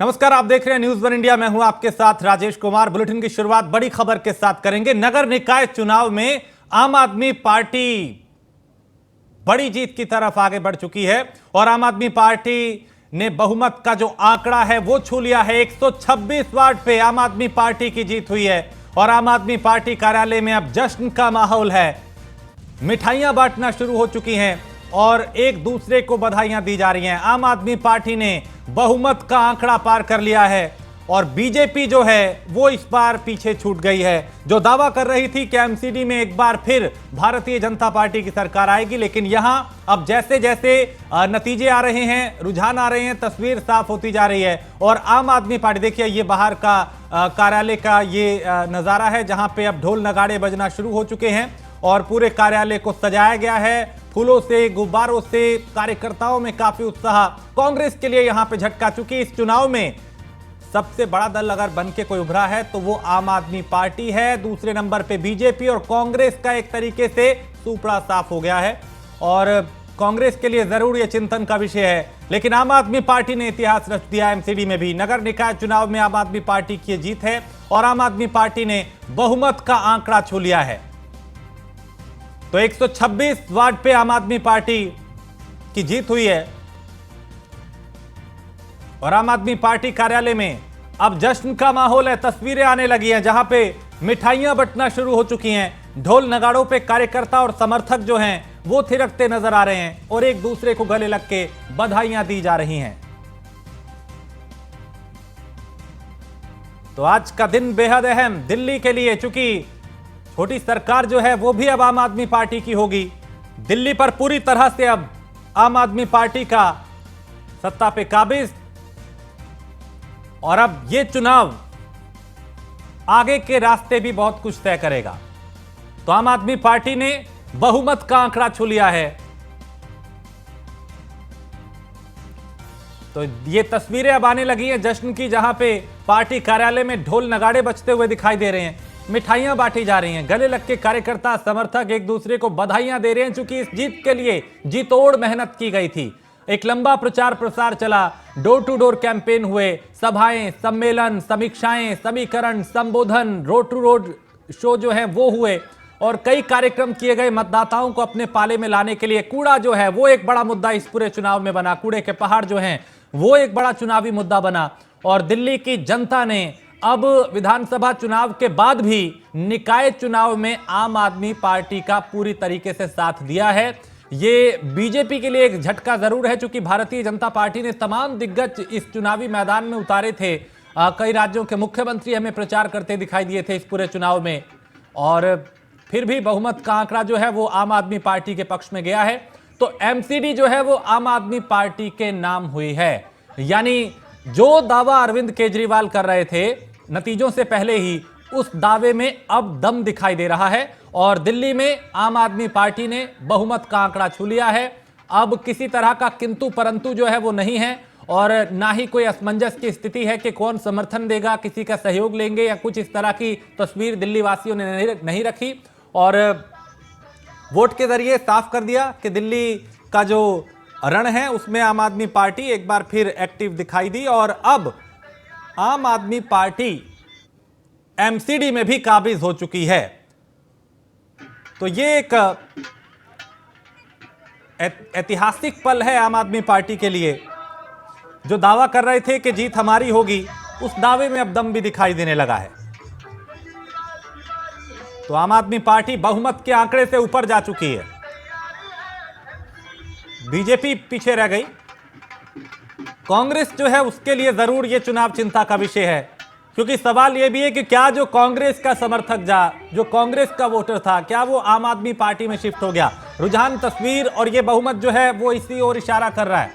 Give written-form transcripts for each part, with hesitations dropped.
नमस्कार, आप देख रहे हैं न्यूज़ वन इंडिया। मैं हूं आपके साथ राजेश कुमार। बुलेटिन की शुरुआत बड़ी खबर के साथ करेंगे। नगर निकाय चुनाव में आम आदमी पार्टी बड़ी जीत की तरफ आगे बढ़ चुकी है और आम आदमी पार्टी ने बहुमत का जो आंकड़ा है वो छू लिया है। 126 वार्ड पे आम आदमी पार्टी की जीत हुई है और आम आदमी पार्टी कार्यालय में अब जश्न का माहौल है। मिठाइयां बांटना शुरू हो चुकी हैं और एक दूसरे को बधाइयां दी जा रही हैं। आम आदमी पार्टी ने बहुमत का आंकड़ा पार कर लिया है और बीजेपी जो है वो इस बार पीछे छूट गई है। जो दावा कर रही थी कि एमसीडी में एक बार फिर भारतीय जनता पार्टी की सरकार आएगी, लेकिन यहां अब जैसे जैसे नतीजे आ रहे हैं, रुझान आ रहे हैं, तस्वीर साफ होती जा रही है। और आम आदमी पार्टी, देखिए ये बाहर का कार्यालय का ये नजारा है जहां पे अब ढोल नगाड़े बजना शुरू हो चुके हैं और पूरे कार्यालय को सजाया गया है फूलों से, गुब्बारों से। कार्यकर्ताओं में काफी उत्साह कांग्रेस के लिए यहां पे झटका, चूंकि इस चुनाव में सबसे बड़ा दल अगर बन के कोई उभरा है तो वो आम आदमी पार्टी है। दूसरे नंबर पे बीजेपी और कांग्रेस का एक तरीके से सुपड़ा साफ हो गया है और कांग्रेस के लिए जरूर यह चिंतन का विषय है। लेकिन आम आदमी पार्टी ने इतिहास रच दिया। एमसीडी में भी नगर निकाय चुनाव में आम आदमी पार्टी की जीत है और आम आदमी पार्टी ने बहुमत का आंकड़ा छू लिया है। तो 126 वार्ड पे आम आदमी पार्टी की जीत हुई है और आम आदमी पार्टी कार्यालय में अब जश्न का माहौल है। तस्वीरें आने लगी हैं जहां पे मिठाइयां बंटना शुरू हो चुकी हैं। ढोल नगाड़ों पे कार्यकर्ता और समर्थक जो हैं वो थिरकते नजर आ रहे हैं और एक दूसरे को गले लग के बधाइयां दी जा रही हैं। तो आज का दिन बेहद अहम दिल्ली के लिए, चूंकि छोटी सरकार जो है वो भी अब आम आदमी पार्टी की होगी। दिल्ली पर पूरी तरह से अब आम आदमी पार्टी का सत्ता पे काबिज और अब ये चुनाव आगे के रास्ते भी बहुत कुछ तय करेगा। तो आम आदमी पार्टी ने बहुमत का आंकड़ा छू लिया है। तो ये तस्वीरें अब आने लगी हैं जश्न की, जहां पे पार्टी कार्यालय में ढोल नगाड़े बजते हुए दिखाई दे रहे हैं, मिठाइयां बांटी जा रही हैं, गले लग के कार्यकर्ता समर्थक एक दूसरे को बधाइयां दे रहे हैं, क्योंकि इस जीत के लिए जी तोड़ मेहनत की गई थी। एक लंबा प्रचार प्रसार चला, डोर टू डोर कैंपेन हुए, सभाएं, सम्मेलन, समीक्षाएं, समीकरण, संबोधन, रोड टू रोड शो जो है वो हुए और कई कार्यक्रम किए गए मतदाताओं को अपने पाले में लाने के लिए। कूड़ा जो है वो एक बड़ा मुद्दा इस पूरे चुनाव में बना। कूड़े के पहाड़ जो हैं वो एक बड़ा चुनावी मुद्दा बना और दिल्ली की जनता ने अब विधानसभा चुनाव के बाद भी निकाय चुनाव में आम आदमी पार्टी का पूरी तरीके से साथ दिया है। ये बीजेपी के लिए एक झटका जरूर है, क्योंकि भारतीय जनता पार्टी ने तमाम दिग्गज इस चुनावी मैदान में उतारे थे। कई राज्यों के मुख्यमंत्री हमें प्रचार करते दिखाई दिए थे इस पूरे चुनाव में और फिर भी बहुमत का आंकड़ा जो है वो आम आदमी पार्टी के पक्ष में गया है। तो एमसीडी जो है वो आम आदमी पार्टी के नाम हुई है। यानी जो दावा अरविंद केजरीवाल कर रहे थे नतीजों से पहले ही, उस दावे में अब दम दिखाई दे रहा है और दिल्ली में आम आदमी पार्टी ने बहुमत का आंकड़ा छू लिया है। अब किसी तरह का किंतु परंतु जो है वो नहीं है और ना ही कोई असमंजस की स्थिति है कि कौन समर्थन देगा, किसी का सहयोग लेंगे या कुछ इस तरह की तस्वीर दिल्ली वासियों ने नहीं रखी और वोट के जरिए साफ कर दिया कि दिल्ली का जो रण है उसमें आम आदमी पार्टी एक बार फिर एक्टिव दिखाई दी और अब आम आदमी पार्टी एमसीडी में भी काबिज हो चुकी है। तो ये एक ऐतिहासिक पल है आम आदमी पार्टी के लिए। जो दावा कर रहे थे कि जीत हमारी होगी, उस दावे में अब दम भी दिखाई देने लगा है। तो आम आदमी पार्टी बहुमत के आंकड़े से ऊपर जा चुकी है, बीजेपी पीछे रह गई। कांग्रेस जो है उसके लिए जरूर यह चुनाव चिंता का विषय है, क्योंकि सवाल यह भी है कि क्या जो कांग्रेस का समर्थक जो कांग्रेस का वोटर था, क्या वो आम आदमी पार्टी में शिफ्ट हो गया। रुझान, तस्वीर और ये बहुमत जो है वो इसी ओर इशारा कर रहा है।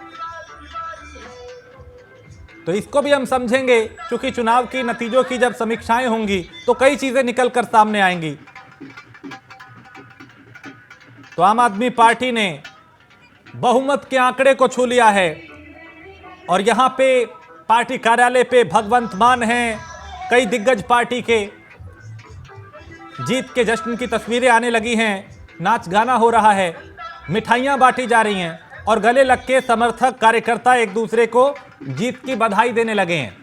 तो इसको भी हम समझेंगे, क्योंकि चुनाव की नतीजों की जब समीक्षाएं होंगी तो कई चीजें निकल कर सामने आएंगी। तो आम आदमी पार्टी ने बहुमत के आंकड़े को छू लिया है और यहां पे पार्टी कार्यालय पे भगवंत मान हैं, कई दिग्गज पार्टी के जीत के जश्न की तस्वीरें आने लगी हैं, नाच गाना हो रहा है, मिठाइयां बांटी जा रही हैं और गले लग के समर्थक कार्यकर्ता एक दूसरे को जीत की बधाई देने लगे हैं।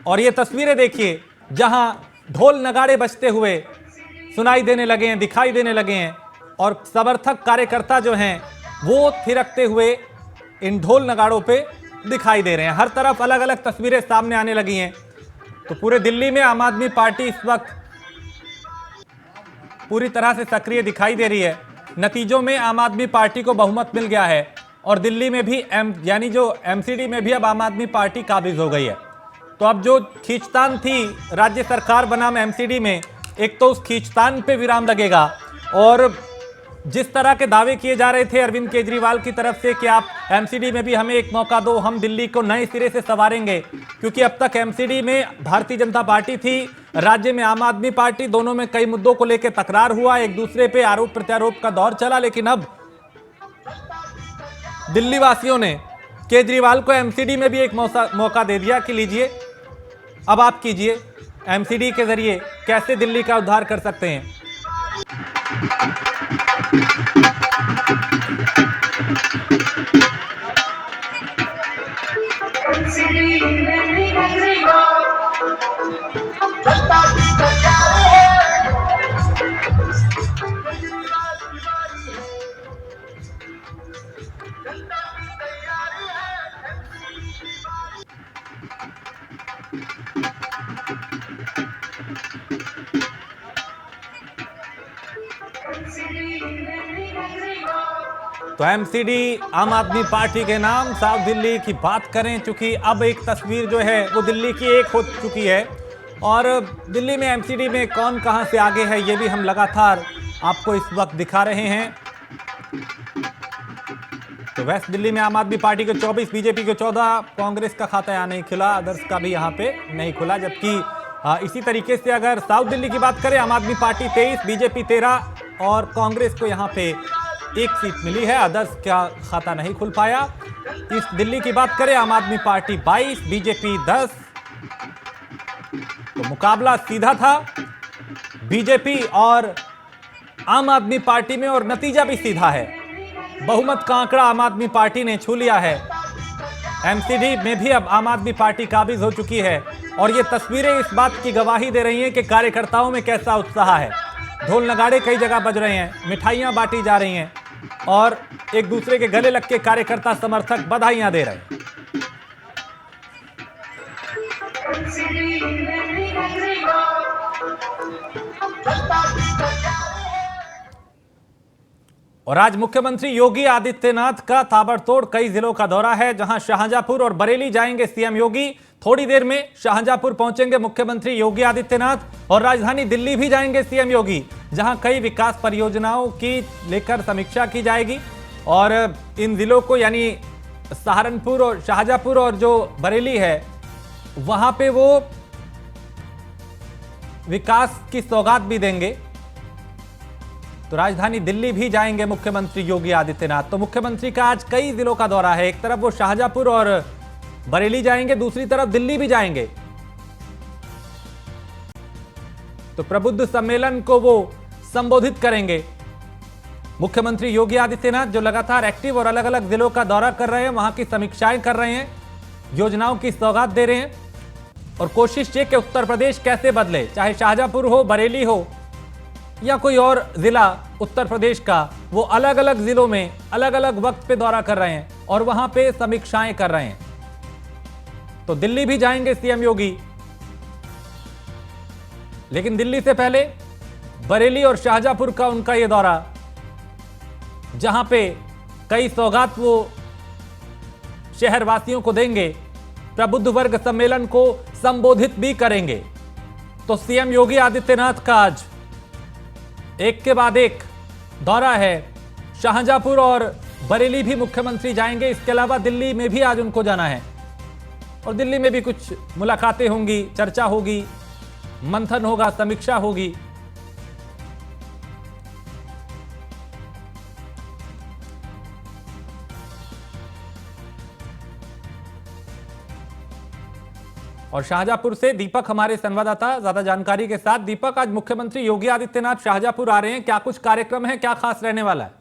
और ये तस्वीरें देखिए जहां ढोल नगाड़े बजते हुए सुनाई देने लगे हैं, दिखाई देने लगे हैं, और समर्थक कार्यकर्ता जो हैं वो थिरकते हुए इन ढोल नगाड़ों पे दिखाई दे रहे हैं। हर तरफ अलग अलग तस्वीरें सामने आने लगी हैं। तो पूरे दिल्ली में आम आदमी पार्टी इस वक्त पूरी तरह से सक्रिय दिखाई दे रही है। नतीजों में आम आदमी पार्टी को बहुमत मिल गया है और दिल्ली में भी यानी जो एमसीडी में भी अब आम आदमी पार्टी काबिज हो गई है। तो अब जो खींचतान थी राज्य सरकार बनाम एमसीडी में, एक तो उस खींचतान पे विराम लगेगा। और जिस तरह के दावे किए जा रहे थे अरविंद केजरीवाल की तरफ से कि आप एमसीडी में भी हमें एक मौका दो, हम दिल्ली को नए सिरे से संवारेंगे, क्योंकि अब तक एमसीडी में भारतीय जनता पार्टी थी, राज्य में आम आदमी पार्टी, दोनों में कई मुद्दों को लेकर तकरार हुआ, एक दूसरे पे आरोप प्रत्यारोप का दौर चला। लेकिन अब दिल्ली वासियों ने केजरीवाल को एमसीडी में भी एक मौका दे दिया कि लीजिए अब आप कीजिए, एमसीडी के जरिए कैसे दिल्ली का उद्धार कर सकते हैं। तो एमसीडी आम आदमी पार्टी के नाम, साउथ दिल्ली की बात करें, चूंकि अब एक तस्वीर जो है वो दिल्ली की एक हो चुकी है और दिल्ली में एमसीडी में कौन कहां से आगे है ये भी हम लगातार आपको इस वक्त दिखा रहे हैं। तो वेस्ट दिल्ली में आम आदमी पार्टी को 24, बीजेपी को 14, कांग्रेस का खाता यहाँ नहीं खुला, अदर्स का भी यहाँ पे नहीं खुला। जबकि इसी तरीके से अगर साउथ दिल्ली की बात करें, आम आदमी पार्टी 23, बीजेपी 13 और कांग्रेस को यहाँ पे एक सीट मिली है, अदर्स का खाता नहीं खुल पाया। इस दिल्ली की बात करें, आम आदमी पार्टी 22, बीजेपी 10। तो मुकाबला सीधा था बीजेपी और आम आदमी पार्टी में और नतीजा भी सीधा है। बहुमत का आंकड़ा आम आदमी पार्टी ने छू लिया है। एमसीडी में भी अब आम आदमी पार्टी काबिज हो चुकी है और ये तस्वीरें इस बात की गवाही दे रही हैं कि कार्यकर्ताओं में कैसा उत्साह है। ढोल नगाड़े कई जगह बज रहे हैं, मिठाइयां बांटी जा रही हैं और एक दूसरे के गले लग के कार्यकर्ता समर्थक बधाइयां दे रहे हैं। और आज मुख्यमंत्री योगी आदित्यनाथ का ताबड़तोड़ कई जिलों का दौरा है, जहां शाहजहांपुर और बरेली जाएंगे सीएम योगी। थोड़ी देर में शाहजहांपुर पहुंचेंगे मुख्यमंत्री योगी आदित्यनाथ और राजधानी दिल्ली भी जाएंगे सीएम योगी, जहां कई विकास परियोजनाओं की लेकर समीक्षा की जाएगी। और इन जिलों को यानी सहारनपुर और शाहजहांपुर और जो बरेली है वहां पे वो विकास की सौगात भी देंगे। तो राजधानी दिल्ली भी जाएंगे मुख्यमंत्री योगी आदित्यनाथ। तो मुख्यमंत्री का आज कई जिलों का दौरा है, एक तरफ वो शाहजहांपुर और बरेली जाएंगे, दूसरी तरफ दिल्ली भी जाएंगे। तो प्रबुद्ध सम्मेलन को वो संबोधित करेंगे। मुख्यमंत्री योगी आदित्यनाथ जो लगातार एक्टिव और अलग अलग जिलों का दौरा कर रहे हैं, वहां की समीक्षाएं कर रहे हैं, योजनाओं की सौगात दे रहे हैं और कोशिश ये कि उत्तर प्रदेश कैसे बदले, चाहे शाहजहांपुर हो, बरेली हो या कोई और जिला उत्तर प्रदेश का, वो अलग अलग जिलों में अलग अलग वक्त पे दौरा कर रहे हैं और वहां पे समीक्षाएं कर रहे हैं। तो दिल्ली भी जाएंगे सीएम योगी, लेकिन दिल्ली से पहले बरेली और शाहजहांपुर का उनका ये दौरा, जहां पे कई सौगात वो शहरवासियों को देंगे, प्रबुद्ध वर्ग सम्मेलन को संबोधित भी करेंगे। तो सीएम योगी आदित्यनाथ का आज एक के बाद एक दौरा है। शाहजहांपुर और बरेली भी मुख्यमंत्री जाएंगे, इसके अलावा दिल्ली में भी आज उनको जाना है और दिल्ली में भी कुछ मुलाकातें होंगी, चर्चा होगी, मंथन होगा, समीक्षा होगी। और शाहजहांपुर से दीपक हमारे संवाददाता ज्यादा जानकारी के साथ। दीपक, आज मुख्यमंत्री योगी आदित्यनाथ शाहजहांपुर आ रहे हैं, क्या कुछ कार्यक्रम है, क्या खास रहने वाला है?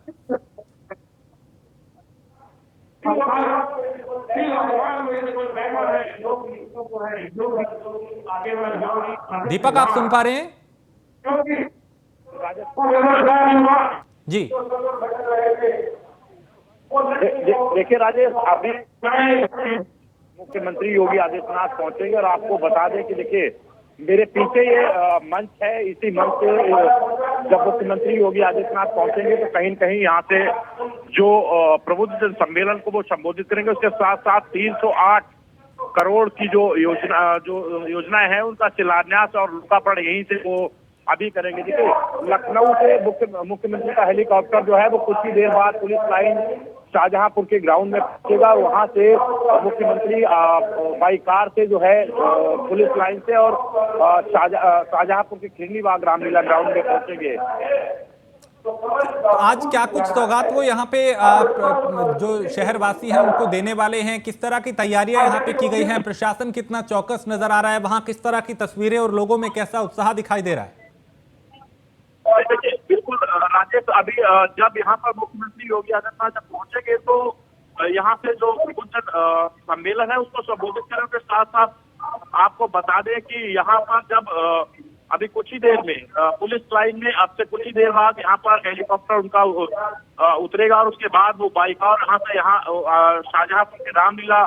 दीपक, आप सुन पा रहे हैं? जी देखिए राजेश, अभी मुख्यमंत्री योगी आदित्यनाथ पहुंचेंगे और आपको बता दें कि देखिए मेरे पीछे ये मंच है। इसी मंच से जब मुख्यमंत्री योगी आदित्यनाथ पहुंचेंगे तो कहीं न कहीं यहाँ से जो प्रबुद्ध जन सम्मेलन को वो संबोधित करेंगे। उसके साथ साथ 308 करोड़ की जो योजनाएं हैं उनका शिलान्यास और लोकार्पण यहीं से वो अभी करेंगे। देखिए लखनऊ से मुख्यमंत्री का हेलीकॉप्टर जो है वो कुछ ही देर बाद पुलिस लाइन शाहजहांपुर के ग्राउंड में पहुंचेगा और वहां से मुख्यमंत्री बाई कार से जो है पुलिस लाइन से और शाहजहांपुर के खिरनीबाग रामलीला ग्राउंड में पहुंचेंगे। आज क्या कुछ सौगात वो यहाँ पे जो शहरवासी हैं उनको देने वाले हैं? किस तरह की तैयारियां यहाँ पे की गई हैं? प्रशासन कितना चौकस नजर आ रहा है? वहाँ किस तरह की तस्वीरें और लोगों में कैसा उत्साह दिखाई दे रहा है? बिल्कुल राजेश, अभी जब यहाँ पर मुख्यमंत्री योगी आदित्यनाथ जब पहुंचेंगे तो यहाँ से जो सम्मेलन है उसको संबोधित करने के साथ साथ आपको बता दें कि यहाँ पर जब अभी कुछ ही देर में पुलिस लाइन में अब से कुछ ही देर बाद यहाँ पर हेलीकॉप्टर उनका उतरेगा और उसके बाद वो बाइक और यहाँ शाहजहांपुर के रामलीला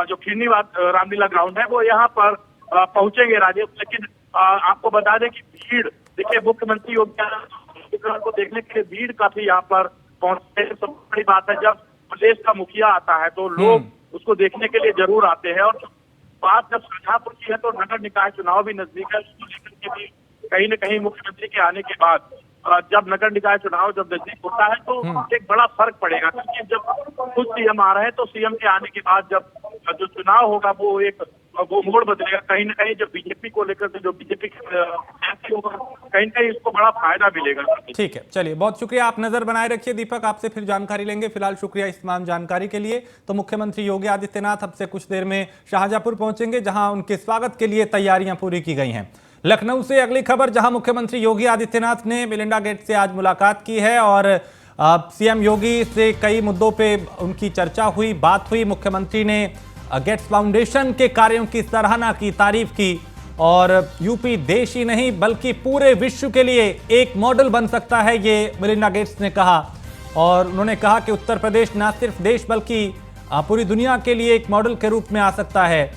जो खिरनीबाग रामलीला ग्राउंड है वो यहाँ पर पहुंचेंगे राजेश। लेकिन आपको बता दें कि भीड़ देखिए मुख्यमंत्री योगी आदित्यनाथ को देखने के लिए भीड़ काफी यहाँ पर पहुंचते हैं। सबसे बड़ी बात है जब प्रदेश का मुखिया आता है तो लोग उसको देखने के लिए जरूर आते हैं। और बात जब शाहजहांपुर की है तो नगर निकाय चुनाव भी नजदीक है, उसको लेकर के भी कहीं न कहीं मुख्यमंत्री के आने के बाद जब नगर निकाय चुनाव जब नजदीक होता है तो एक बड़ा फर्क पड़ेगा। क्योंकि जब खुद सीएम आ रहे हैं तो सीएम के आने के बाद जब जो चुनाव होगा वो मोड़ बदलेगा। कहीं ना कहीं जब बीजेपी को लेकर जो बीजेपी होगा कहीं ना कहीं इसको बड़ा फायदा मिलेगा। ठीक है, चलिए बहुत शुक्रिया, आप नजर बनाए रखिए। दीपक, आपसे फिर जानकारी लेंगे। फिलहाल शुक्रिया इस तमाम जानकारी के लिए। तो मुख्यमंत्री योगी आदित्यनाथ अब से कुछ देर में शाहजहांपुर पहुंचेंगे जहां उनके स्वागत के लिए तैयारियां पूरी की गई हैं। लखनऊ से अगली खबर, जहां मुख्यमंत्री योगी आदित्यनाथ ने मेलिंडा गेट्स से आज मुलाकात की है और सीएम योगी से कई मुद्दों पे उनकी चर्चा हुई, बात हुई। मुख्यमंत्री ने गेट्स फाउंडेशन के कार्यों की सराहना की, तारीफ की और यूपी देश ही नहीं बल्कि पूरे विश्व के लिए एक मॉडल बन सकता है, ये मेलिंडा गेट्स ने कहा। और उन्होंने कहा कि उत्तर प्रदेश न सिर्फ देश बल्कि पूरी दुनिया के लिए एक मॉडल के रूप में आ सकता है।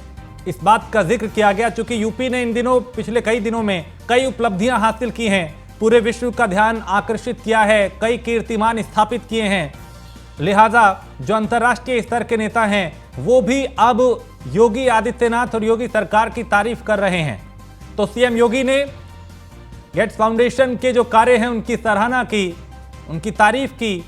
इस बात का जिक्र किया गया चूंकि यूपी ने इन दिनों पिछले कई दिनों में कई उपलब्धियां हासिल की हैं, पूरे विश्व का ध्यान आकर्षित किया है, कई कीर्तिमान स्थापित किए हैं। लिहाजा जो अंतर्राष्ट्रीय स्तर के नेता हैं वो भी अब योगी आदित्यनाथ और योगी सरकार की तारीफ कर रहे हैं। तो सीएम योगी ने गेट्स फाउंडेशन के जो कार्य हैं उनकी सराहना की, उनकी तारीफ की।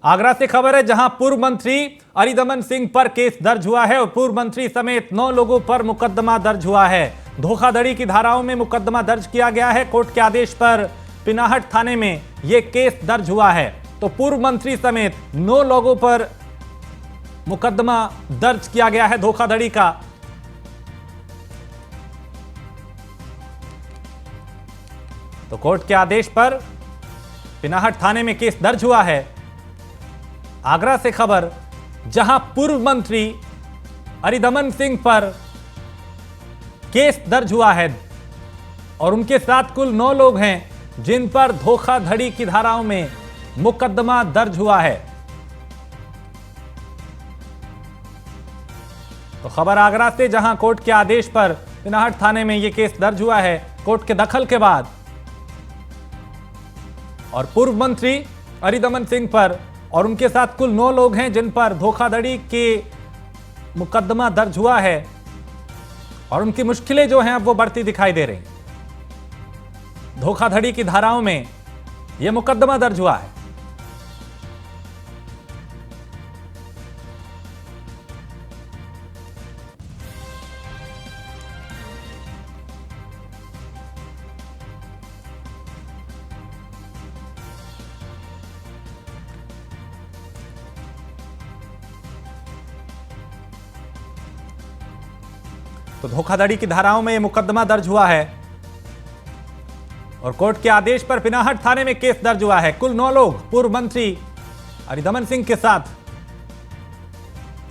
आगरा से खबर है जहां पूर्व मंत्री अरिदमन सिंह पर केस दर्ज हुआ है और पूर्व मंत्री समेत 9 लोगों पर मुकदमा दर्ज हुआ है। धोखाधड़ी की धाराओं में मुकदमा दर्ज किया गया है। कोर्ट के आदेश पर पिनाहट थाने में यह केस दर्ज हुआ है। तो पूर्व मंत्री समेत 9 लोगों पर मुकदमा दर्ज किया गया है धोखाधड़ी का। तो कोर्ट के आदेश पर पिनाहट थाने में केस दर्ज हुआ है। आगरा से खबर, जहां पूर्व मंत्री अरिदमन सिंह पर केस दर्ज हुआ है और उनके साथ कुल 9 लोग हैं जिन पर धोखाधड़ी की धाराओं में मुकदमा दर्ज हुआ है। तो खबर आगरा से, जहां कोर्ट के आदेश पर पिनाहट थाने में यह केस दर्ज हुआ है कोर्ट के दखल के बाद। और पूर्व मंत्री अरिदमन सिंह पर और उनके साथ कुल 9 लोग हैं जिन पर धोखाधड़ी के मुकदमा दर्ज हुआ है और उनकी मुश्किलें जो हैं अब वो बढ़ती दिखाई दे रही। धोखाधड़ी की धाराओं में यह मुकदमा दर्ज हुआ है। तो धोखाधड़ी की धाराओं में यह मुकदमा दर्ज हुआ है और कोर्ट के आदेश पर पिनाहट थाने में केस दर्ज हुआ है। कुल 9 लोग पूर्व मंत्री हरिदमन सिंह के साथ।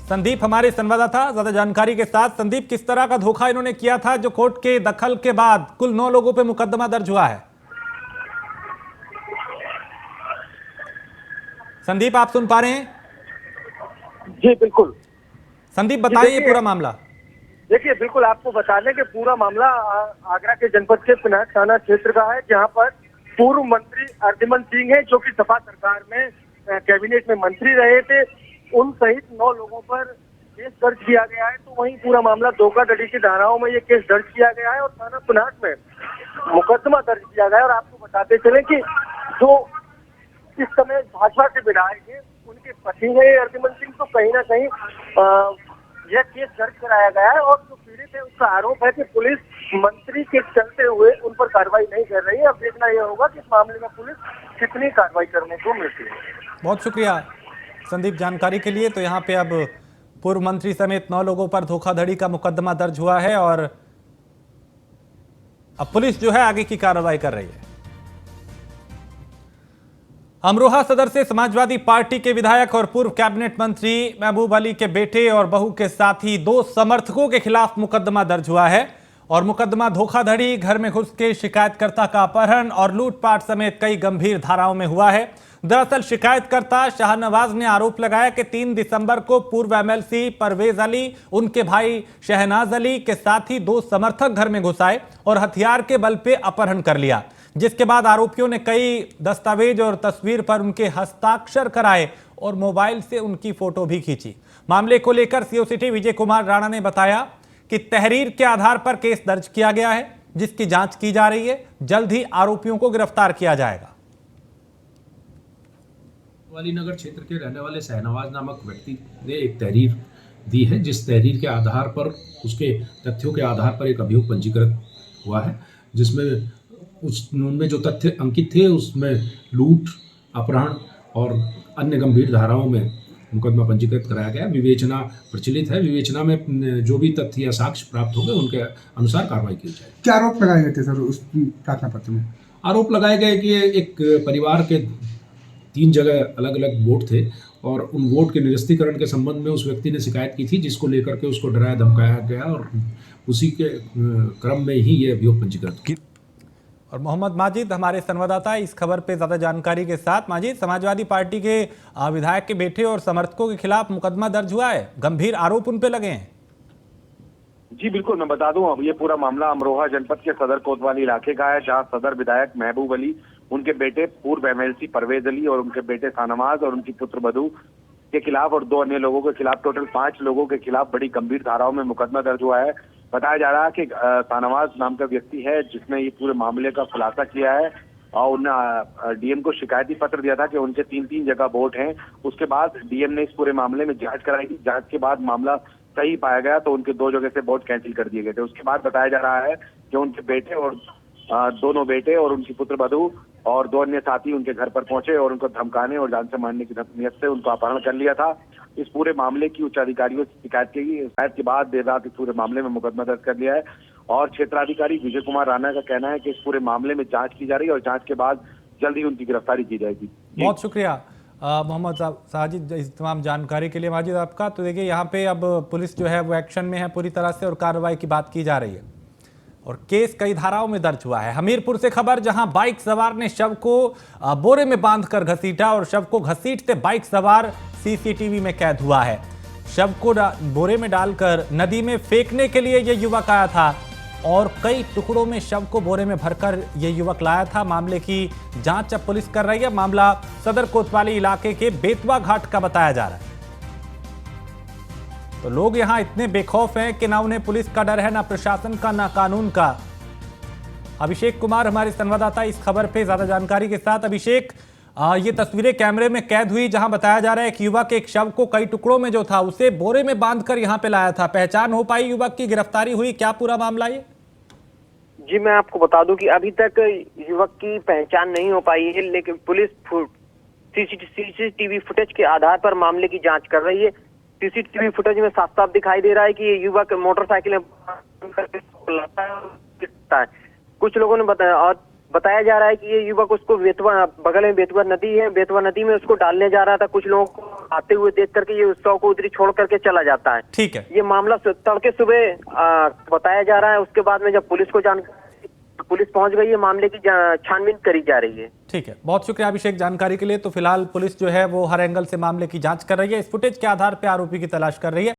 संदीप हमारे संवाददाता ज्यादा जानकारी के साथ। संदीप, किस तरह का धोखा इन्होंने किया था जो कोर्ट के दखल के बाद कुल 9 लोगों पे मुकदमा दर्ज हुआ है? संदीप, आप सुन पा रहे हैं? जी बिल्कुल। संदीप, बताइए पूरा मामला। देखिए, बिल्कुल आपको बता दें कि पूरा मामला आगरा के जनपद के पिनाहट थाना क्षेत्र का है, जहां पर पूर्व मंत्री हरदिमन सिंह है, जो कि सपा सरकार में कैबिनेट में मंत्री रहे थे। उन सहित 9 लोगों पर केस दर्ज किया गया है। तो वहीं पूरा मामला धोखाधड़ी की धाराओं में ये केस दर्ज किया गया है और थाना पिनाहट में मुकदमा दर्ज किया गया है। और आपको बताते चले कि जो इस समय भाजपा के विधायक है, उनके पति है हरदिमन सिंह, तो कहीं ना कहीं यह केस दर्ज कराया गया है। और जो पीड़ित है उसका आरोप है कि पुलिस मंत्री के चलते हुए उन पर कार्रवाई नहीं कर रही है। अब देखना यह होगा कि इस मामले में पुलिस कितनी कार्रवाई करने को मिलती है। बहुत शुक्रिया संदीप जानकारी के लिए। तो यहाँ पे अब पूर्व मंत्री समेत 9 लोगों पर धोखाधड़ी का मुकदमा दर्ज हुआ है और अब पुलिस जो है आगे की कार्रवाई कर रही है। अमरोहा सदर से समाजवादी पार्टी के विधायक और पूर्व कैबिनेट मंत्री महबूब अली के बेटे और बहू के साथ ही 2 समर्थकों के खिलाफ मुकदमा दर्ज हुआ है। और मुकदमा धोखाधड़ी, घर में घुस के शिकायतकर्ता का अपहरण और लूटपाट समेत कई गंभीर धाराओं में हुआ है। दरअसल शिकायतकर्ता शाहनवाज ने आरोप लगाया कि 3 दिसंबर को पूर्व एमएलसी परवेज अली, उनके भाई शहनाज अली के साथ ही 2 समर्थक घर में घुस आए और हथियार के बल पे अपहरण कर लिया। जिसके बाद आरोपियों ने कई दस्तावेज और तस्वीर पर उनके हस्ताक्षर कराए और मोबाइल से उनकी फोटो भी खींची। मामले को लेकर सीओ सिटी विजय कुमार राणा ने बताया कि तहरीर के आधार पर केस दर्ज किया गया है, जिसकी जांच की जा रही है। जल्द ही आरोपियों को गिरफ्तार किया जाएगा। वालीनगर क्षेत्र के रहने वाले शहनवाज नामक व्यक्ति ने एक तहरीर दी है, जिस तहरीर के आधार पर, उसके तथ्यों के आधार पर एक अभियोग पंजीकृत हुआ है, जिसमें उनमें जो तथ्य अंकित थे उसमें लूट, अपहरण और अन्य गंभीर धाराओं में मुकदमा पंजीकृत कराया गया। विवेचना प्रचलित है। विवेचना में जो भी तथ्य या साक्ष्य प्राप्त होंगे उनके अनुसार कार्रवाई की जाएगी। क्या आरोप लगाए गए थे सर उस प्रार्थना पत्र में? आरोप लगाए गए कि एक परिवार के 3 जगह अलग अलग वोट थे और उन वोट के निरस्तीकरण के संबंध में उस व्यक्ति ने शिकायत की थी, जिसको लेकर के उसको डराया धमकाया गया और उसी के क्रम में ही ये अभियोग पंजीकृत की। और मोहम्मद माजिद हमारे संवाददाता इस खबर पे ज्यादा जानकारी के साथ। माजिद, समाजवादी पार्टी के विधायक के बेटे और समर्थकों के खिलाफ मुकदमा दर्ज हुआ है, गंभीर आरोप उन पे लगे हैं। जी बिल्कुल, मैं बता दूं, अब ये पूरा मामला अमरोहा जनपद के सदर कोतवाली इलाके का है, जहां सदर विधायक महबूब अली, उनके बेटे पूर्व एमएलसी परवेज अली और उनके बेटे शाहनवाज और उनकी पुत्र बधू के खिलाफ और 2 अन्य लोगों के खिलाफ, टोटल 5 लोगों के खिलाफ बड़ी गंभीर धाराओं में मुकदमा दर्ज हुआ है। बताया जा रहा है कि शाहनवाज नाम का व्यक्ति है जिसने ये पूरे मामले का खुलासा किया है और उन्होंने डीएम को शिकायती पत्र दिया था कि उनके 3 जगह वोट हैं। उसके बाद डीएम ने इस पूरे मामले में जांच कराई थी। जांच के बाद मामला सही पाया गया तो उनके 2 जगह से वोट कैंसिल कर दिए गए थे। उसके बाद बताया जा रहा है कि उनके बेटे और दोनों बेटे और उनकी पुत्र बधू और 2 अन्य साथी उनके घर पर पहुंचे और उनको धमकाने और जान से मारने की नियत से उनको अपहरण कर लिया था। इस पूरे मामले की उच्च अधिकारियों से शिकायत की गई। शिकायत के बाद देर रात इस पूरे मामले में मुकदमा दर्ज कर लिया है और क्षेत्राधिकारी विजय कुमार राणा का कहना है कि इस पूरे मामले में जांच की जा रही है और जांच के बाद जल्द ही उनकी गिरफ्तारी की जाएगी। बहुत शुक्रिया मोहम्मद साजिद इस तमाम जानकारी के लिए। माजिद आपका, तो देखिए यहाँ पे अब पुलिस जो है वो एक्शन में है पूरी तरह से और कार्रवाई की बात की जा रही है और केस कई धाराओं में दर्ज हुआ है। हमीरपुर से खबर, जहां बाइक सवार ने शव को बोरे में बांधकर घसीटा और शव को घसीटते बाइक सवार सीसीटीवी में कैद हुआ है। शव को बोरे में डालकर नदी में फेंकने के लिए यह युवक आया था और कई टुकड़ों में शव को बोरे में भरकर यह युवक लाया था। मामले की जांच अब पुलिस कर रही है। मामला सदर कोतवाली इलाके के बेतवा घाट का बताया जा रहा है। तो लोग यहां इतने बेखौफ हैं कि ना उन्हें पुलिस का डर है, ना प्रशासन का, ना कानून का। अभिषेक कुमार हमारे संवाददाता इस खबर पे ज्यादा जानकारी के साथ। अभिषेक, ये तस्वीरें कैमरे में कैद हुई जहां बताया जा रहा है कि युवक एक शव को कई टुकड़ों में जो था उसे बोरे में बांधकर यहां पे लाया था। पहचान हो पाई युवक की, गिरफ्तारी हुई, क्या पूरा मामला ये? जी, मैं आपको बता दूं कि अभी तक युवक की पहचान नहीं हो पाई है, लेकिन पुलिस सीसीटीवी फुटेज के आधार पर मामले की जांच कर रही है। सीसीटीवी फुटेज में साफ साफ दिखाई दे रहा है कि ये युवक मोटरसाइकिल में कुछ लोगों ने बताया और बताया जा रहा है कि ये युवक उसको बेतवा, बगल में बेतवा नदी है, बेतवा नदी में उसको डालने जा रहा था। कुछ लोगों को आते हुए देख करके ये उत्सव को उधरी छोड़ करके चला जाता है। ठीक है, ये मामला तड़के सुबह बताया जा रहा है। उसके बाद में जब पुलिस पहुंच गई है, मामले की छानबीन करी जा रही है। ठीक है, बहुत शुक्रिया अभिषेक जानकारी के लिए। तो फिलहाल पुलिस जो है वो हर एंगल से मामले की जांच कर रही है, इस फुटेज के आधार पर आरोपी की तलाश कर रही है।